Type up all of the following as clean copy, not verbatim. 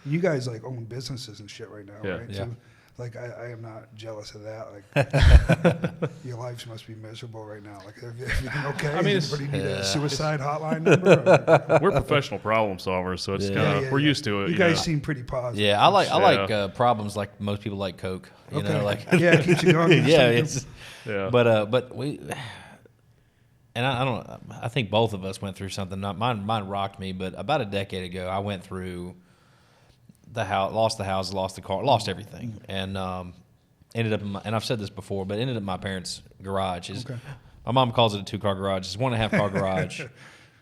You guys like own businesses and shit right now, right? Yeah. So, like I am not jealous of that. Like your lives must be miserable right now. Like everything okay? I mean, Anybody need a suicide hotline number? We're professional problem solvers, so it's kind of we're used to it. You guys seem pretty positive. Yeah, I like problems like most people like Coke. You know, like yeah, it keeps you going. But we. And I think both of us went through something. Mine rocked me, but about a decade ago, I went through the house, lost the house, lost the car, lost everything, and ended up. And I've said this before, but ended up in my parents' garage. My mom calls it a 2-car garage. It's 1.5-car garage.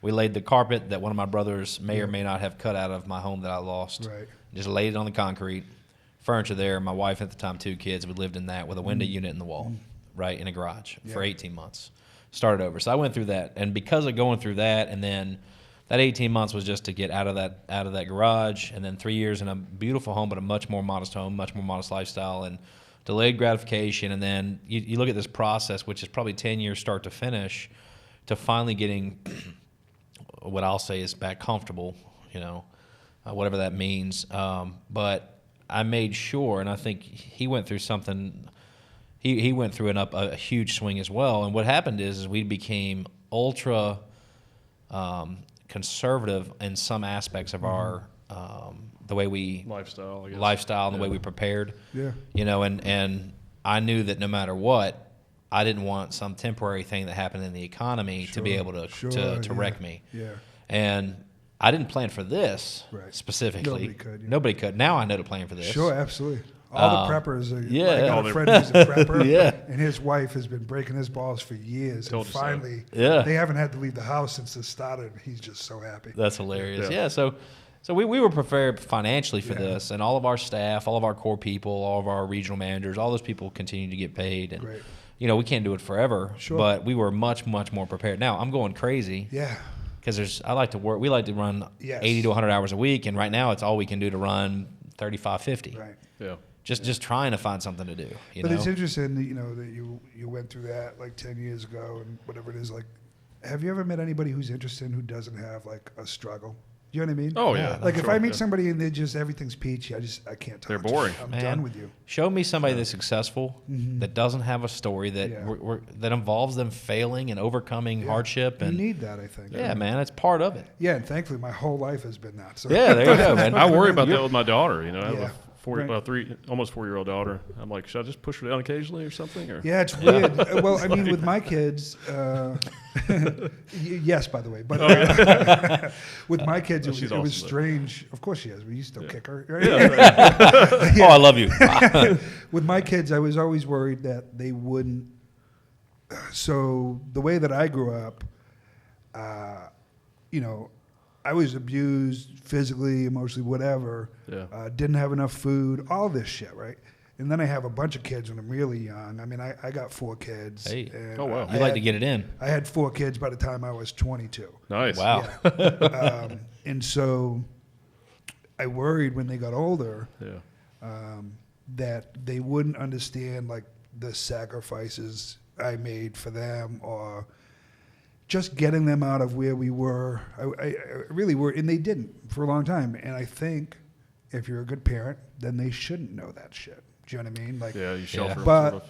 We laid the carpet that one of my brothers may or may not have cut out of my home that I lost. Right. Just laid it on the concrete. Furniture there. My wife at the time, 2 kids. We lived in that with a window unit in the wall, right in a garage for 18 months. Started over. So I went through that, and because of going through that, and then that 18 months was just to get out of that garage, and then 3 years in a beautiful home, but a much more modest home, much more modest lifestyle, and delayed gratification. And then you look at this process, which is probably 10 years start to finish, to finally getting what I'll say is back comfortable, whatever that means. But I made sure, and I think he went through something. He went through a huge swing as well. And what happened is we became ultra conservative in some aspects of our the way we lifestyle, I guess. And the way we prepared. Yeah. And I knew that no matter what, I didn't want some temporary thing that happened in the economy to be able to wreck me. Yeah. And I didn't plan for this specifically. Nobody could. Nobody could. Now I know to plan for this. Sure, absolutely. All the preppers. I got a friend who's a prepper, and his wife has been breaking his balls for years. And finally, they haven't had to leave the house since it started. He's just so happy. That's hilarious. Yeah. So we were prepared financially for this, and all of our staff, all of our core people, all of our regional managers, all those people continue to get paid. And we can't do it forever, but we were much, much more prepared. Now I'm going crazy. Yeah. Because I like to work. We like to run 80 to 100 hours a week, and right now it's all we can do to run 35, 50. Right. Yeah. Just trying to find something to do. But it's interesting that, that you went through that like 10 years ago and whatever it is. Like, have you ever met anybody who's interested who doesn't have like a struggle? You know what I mean? Oh yeah. Like if I meet somebody and they just everything's peachy, I can't talk. They're boring. I'm done with you. Show me somebody that's successful, that doesn't have a story that that involves them failing and overcoming hardship. And you need that, I think. Yeah, man, it's part of it. Yeah, and thankfully my whole life has been that. So. Yeah, there you go, man. I worry about that with my daughter. I have a almost 4-year-old daughter. I'm like, should I just push her down occasionally or something? Or? Yeah, it's weird. Well, I mean, with my kids, yes, by the way, but with my kids, it was strange. Of course she is. We used to kick her. Right? Yeah. Oh, I love you. With my kids, I was always worried that they wouldn't. So the way that I grew up, I was abused physically, emotionally, whatever. Yeah. Didn't have enough food, all this shit, right? And then I have a bunch of kids when I'm really young. I mean, I got 4 kids. Hey. And oh, wow. You like to get it in. I had 4 kids by the time I was 22. Nice. Wow. Yeah. And so I worried when they got older that they wouldn't understand, like, the sacrifices I made for them or just getting them out of where we were. I really were, and they didn't for a long time. And I think if you're a good parent, then they shouldn't know that shit. Do you know what I mean? Like, you shelter them. But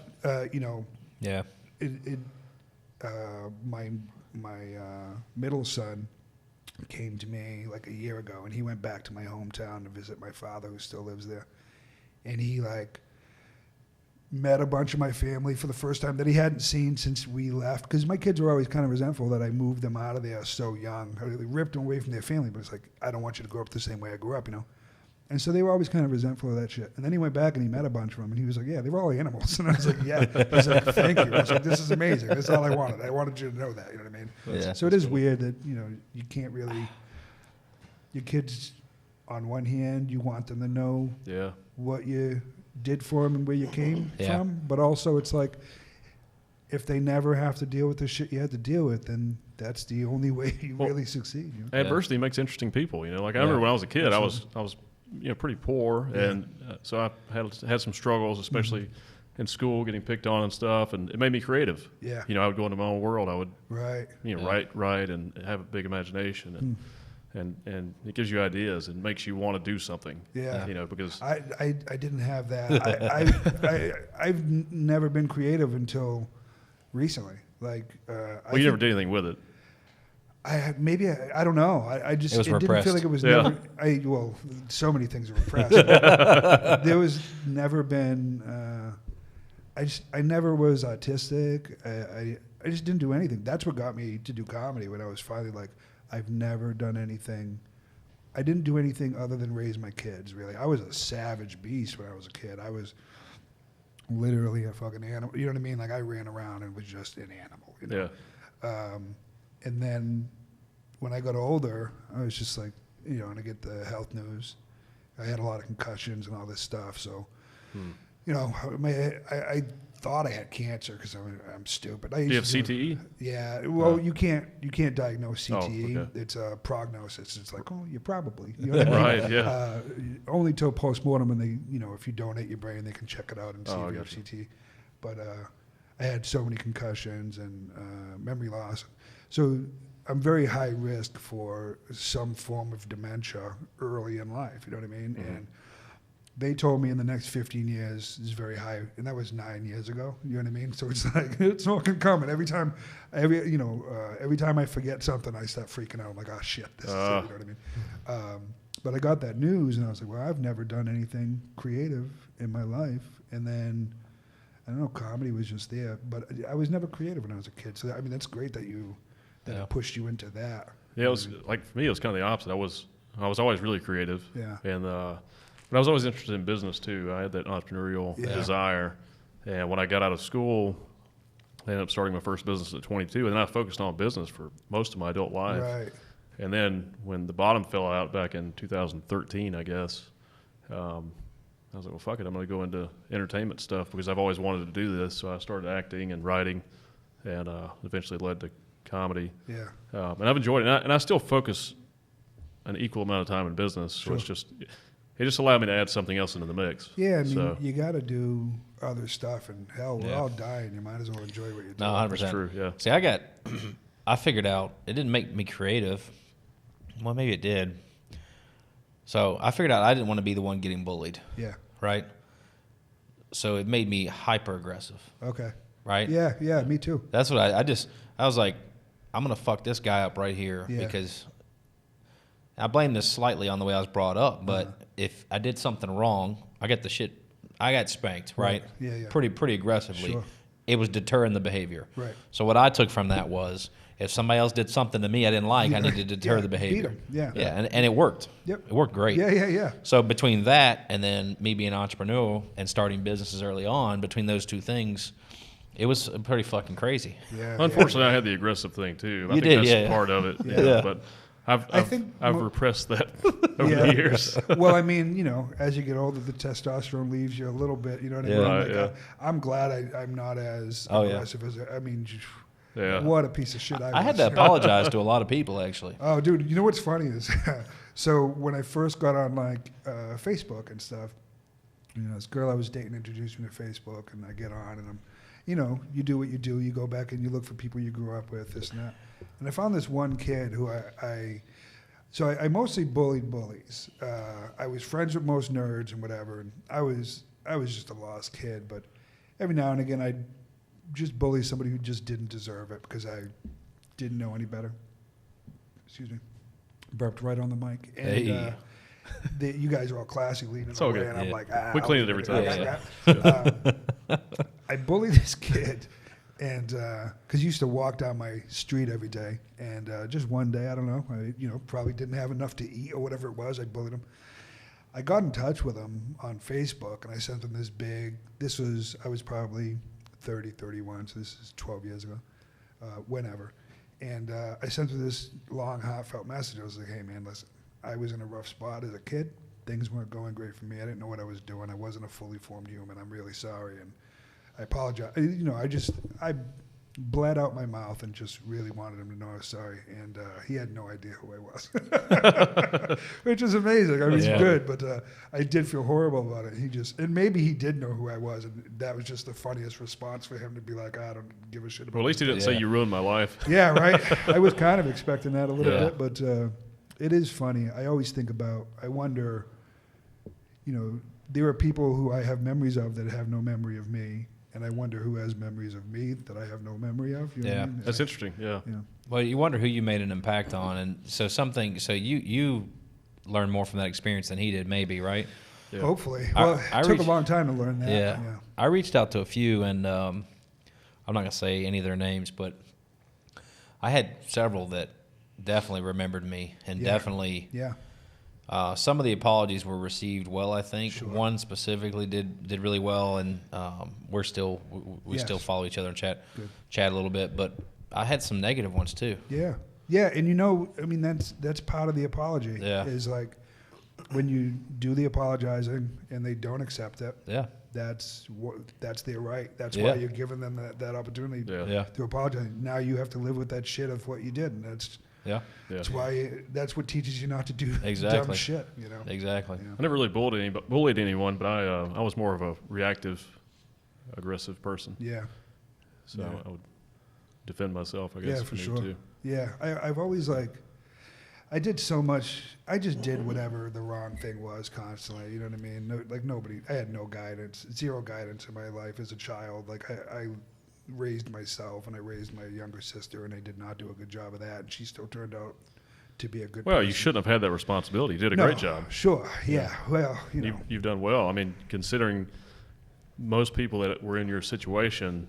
my middle son came to me like a year ago, and he went back to my hometown to visit my father, who still lives there, and he met a bunch of my family for the first time that he hadn't seen since we left. Because my kids were always kind of resentful that I moved them out of there so young. I really ripped them away from their family, but it's like, I don't want you to grow up the same way I grew up, And so they were always kind of resentful of that shit. And then he went back and he met a bunch of them, and he was like, yeah, they were all animals. And I was like, yeah. I was like, thank you. I was like, this is amazing. That's all I wanted. I wanted you to know that. You know what I mean? Yeah. So it is weird that, you can't really, your kids, on one hand, you want them to know what you did for them and where you came from, but also it's like, if they never have to deal with the shit you had to deal with, then that's the only way you really succeed. Adversity makes interesting people. Like I remember when I was a kid, I was pretty poor, and so I had some struggles, especially in school, getting picked on and stuff, and it made me creative. Yeah, I would go into my own world. I would write and have a big imagination, and it gives you ideas and makes you want to do something. Yeah. Because I didn't have that. I've never been creative until recently. Like, you never did anything with it. I don't know. I just It was didn't feel repressed. like it was Yeah. never. So many things are repressed. There was never been. I never was autistic. I just didn't do anything. That's what got me to do comedy when I was finally like, I've never done anything. I didn't do anything other than raise my kids. Really, I was a savage beast when I was a kid. I was literally a fucking animal. You know what I mean? Like I ran around and was just an animal. Yeah. And then when I got older, I was just like, and I get the health news. I had a lot of concussions and all this stuff. So, I thought I had cancer because I'm stupid. Do you have CTE? Yeah. Well, you can't diagnose CTE. Okay. It's a prognosis. It's like, you probably. You know what I mean? Right. Yeah. Only till postmortem, and they, if you donate your brain, they can check it out and see if you have gotcha. CTE. But I had so many concussions and memory loss. So I'm very high risk for some form of dementia early in life. You know what I mean? Mm-hmm. And they told me in the next 15 years is very high, and that was 9 years ago. You know what I mean? So it's like it's fucking coming. Every time I forget something, I start freaking out. I'm like, oh shit, this is it. You know what I mean? But I got that news, and I was like, well, I've never done anything creative in my life. And then I don't know, comedy was just there, but I was never creative when I was a kid. So that's great that it pushed you into that. Yeah, it was like for me, it was kind of the opposite. I was always really creative. Yeah. And but I was always interested in business too. I had that entrepreneurial desire. And when I got out of school, I ended up starting my first business at 22, and then I focused on business for most of my adult life. Right. And then when the bottom fell out back in 2013, I guess, I was like, well, fuck it, I'm going to go into entertainment stuff because I've always wanted to do this. So I started acting and writing, and eventually led to comedy. Yeah. And I've enjoyed it, and I still focus an equal amount of time in business. So Sure. it just allowed me to add something else into the mix. Yeah, I mean, So, you got to do other stuff, and hell, we're all dying. You might as well enjoy what you're doing. No, 100%. that's true. Yeah. See, I figured out it didn't make me creative. Well, maybe it did. So I figured out I didn't want to be the one getting bullied. Yeah. Right. So it made me hyper aggressive. Okay. Right. Yeah, me too. That's what I was like, I'm gonna fuck this guy up right here because I blame this slightly on the way I was brought up, but if I did something wrong, I got spanked, right? Yeah. Pretty aggressively. Sure. It was deterring the behavior. Right. So what I took from that was if somebody else did something to me I didn't like, I needed to deter the behavior. Beat 'em. Yeah. And it worked. Yep. It worked great. Yeah. So between that and then me being an entrepreneur and starting businesses early on, between those two things, it was pretty fucking crazy. Yeah. Unfortunately, I had the aggressive thing too. I You think did, that's yeah. part of it. Yeah. But I've repressed that over Yeah. the years. Well, I mean, as you get older, the testosterone leaves you a little bit. You know what I mean? Right, Like, yeah. I'm glad I'm not as Oh, yeah. aggressive as I mean. Yeah. What a piece of shit I was. I had to apologize to a lot of people actually. Oh, dude, you know what's funny is, so when I first got on Facebook and stuff, this girl I was dating introduced me to Facebook, and I get on, and I'm, you do what you do. You go back and you look for people you grew up with, this and that. And I found this one kid who I mostly bullied bullies. I was friends with most nerds and whatever, and I was just a lost kid. But every now and again, I'd just bully somebody who just didn't deserve it because I didn't know any better. Excuse me. Burped right on the mic. And, you guys are all classy leaning It's all away, good. and I'm like, We clean it every time. I bullied this kid, and because he used to walk down my street every day, and just one day, I don't know, I probably didn't have enough to eat or whatever it was. I bullied him. I got in touch with him on Facebook, and I sent him I was probably 30, 31, so this is 12 years ago, whenever. And I sent him this long, heartfelt message. I was like, hey, man, listen, I was in a rough spot as a kid. Things weren't going great for me. I didn't know what I was doing. I wasn't a fully formed human. I'm really sorry, and I apologize. I bled out my mouth and just really wanted him to know I was sorry. And he had no idea who I was, which is amazing. I mean, he's good, but I did feel horrible about it. And maybe he did know who I was, and that was just the funniest response for him to be like, I don't give a shit about Well, at least he didn't say you ruined my life. Yeah, right. I was kind of expecting that a little bit, but It is funny. I always think about, I wonder, there are people who I have memories of that have no memory of me, and I wonder who has memories of me that I have no memory of. You know what I mean? That's interesting. Yeah. Well, you wonder who you made an impact on, and so you learned more from that experience than he did, maybe, right? Yeah. Hopefully. Well, it took a long time to learn that. Yeah. I reached out to a few, and I'm not going to say any of their names, but I had several that definitely remembered me, and definitely some of the apologies were received well, I think. Sure. One specifically did really well, and we still follow each other and chat a little bit, but I had some negative ones too. Yeah. And that's part of the apology. Yeah. Is like when you do the apologizing and they don't accept it. Yeah. That's their right. That's why you're giving them that opportunity to apologize. Now you have to live with that shit of what you did, and that's why that's what teaches you not to do dumb shit. Exactly. I never really bullied anyone, but I was more of a reactive, aggressive person. Yeah. So I would defend myself, I guess. Yeah, for sure. Too. Yeah, I've always I did so much. I just did whatever the wrong thing was constantly. You know what I mean? Nobody. I had no guidance, zero guidance in my life as a child. I raised myself, and I raised my younger sister, and I did not do a good job of that. And she still turned out to be a good. Well, person. you shouldn't have had that responsibility. You did a great job. Sure. Yeah. Well, you've done well. I mean, considering most people that were in your situation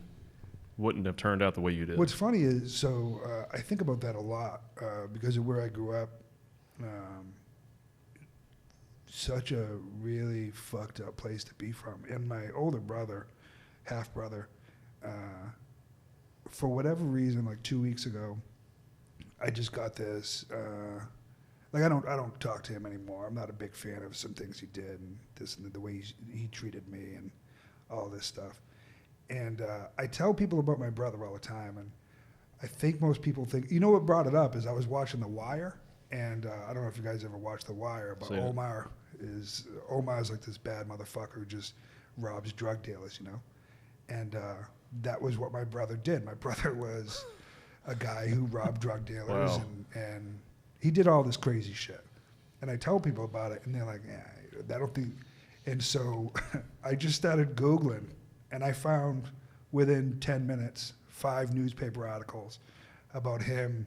wouldn't have turned out the way you did. What's funny is, I think about that a lot because of where I grew up. Such a really fucked up place to be from. And my older brother, half brother, for whatever reason, 2 weeks ago, I just got this. I don't talk to him anymore. I'm not a big fan of some things he did and this and the way he treated me and all this stuff. And I tell people about my brother all the time, and I think most people think, what brought it up is I was watching The Wire, and I don't know if you guys ever watched The Wire, but Omar is like this bad motherfucker who just robs drug dealers, and that was what my brother did. My brother was a guy who robbed drug dealers, and he did all this crazy shit. And I tell people about it, and they're like, I don't think. And so I just started Googling. And I found within 10 minutes 5 newspaper articles about him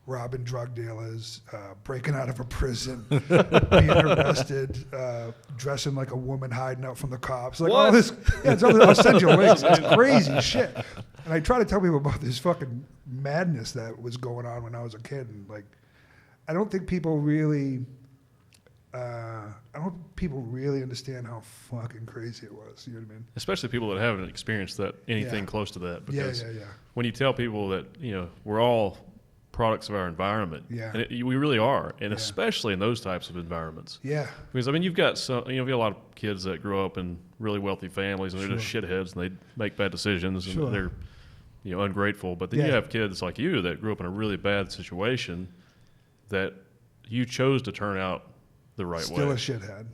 robbing drug dealers, breaking out of a prison, being arrested, dressing like a woman hiding out from the cops. All this. I'll send you links. It's crazy shit. And I try to tell people about this fucking madness that was going on when I was a kid. And I don't think people really. Understand how fucking crazy it was. You know what I mean? Especially people that haven't experienced anything close to that. Because yeah. when you tell people that we're all products of our environment, and we really are, and especially in those types of environments. Yeah. Because you've got you've got a lot of kids that grow up in really wealthy families, and they're just shitheads, and they make bad decisions, and they're ungrateful. But then you have kids like you that grew up in a really bad situation that you chose to turn out the right way. Still a shithead.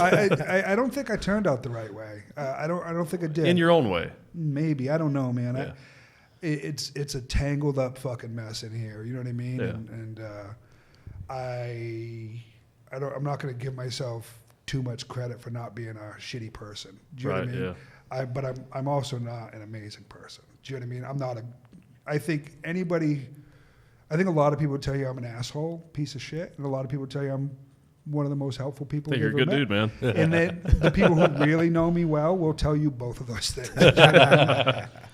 I don't think I turned out the right way. I don't think I did. In your own way. Maybe. I don't know, man. Yeah. It's a tangled up fucking mess in here. You know what I mean? Yeah. I'm not going to give myself too much credit for not being a shitty person. Do you know what I mean? Yeah. But I'm also not an amazing person. Do you know what I mean? I'm not I think a lot of people would tell you I'm an asshole, piece of shit, and a lot of people would tell you I'm one of the most helpful people. I think you're a good dude, man. And the people who really know me well will tell you both of those things.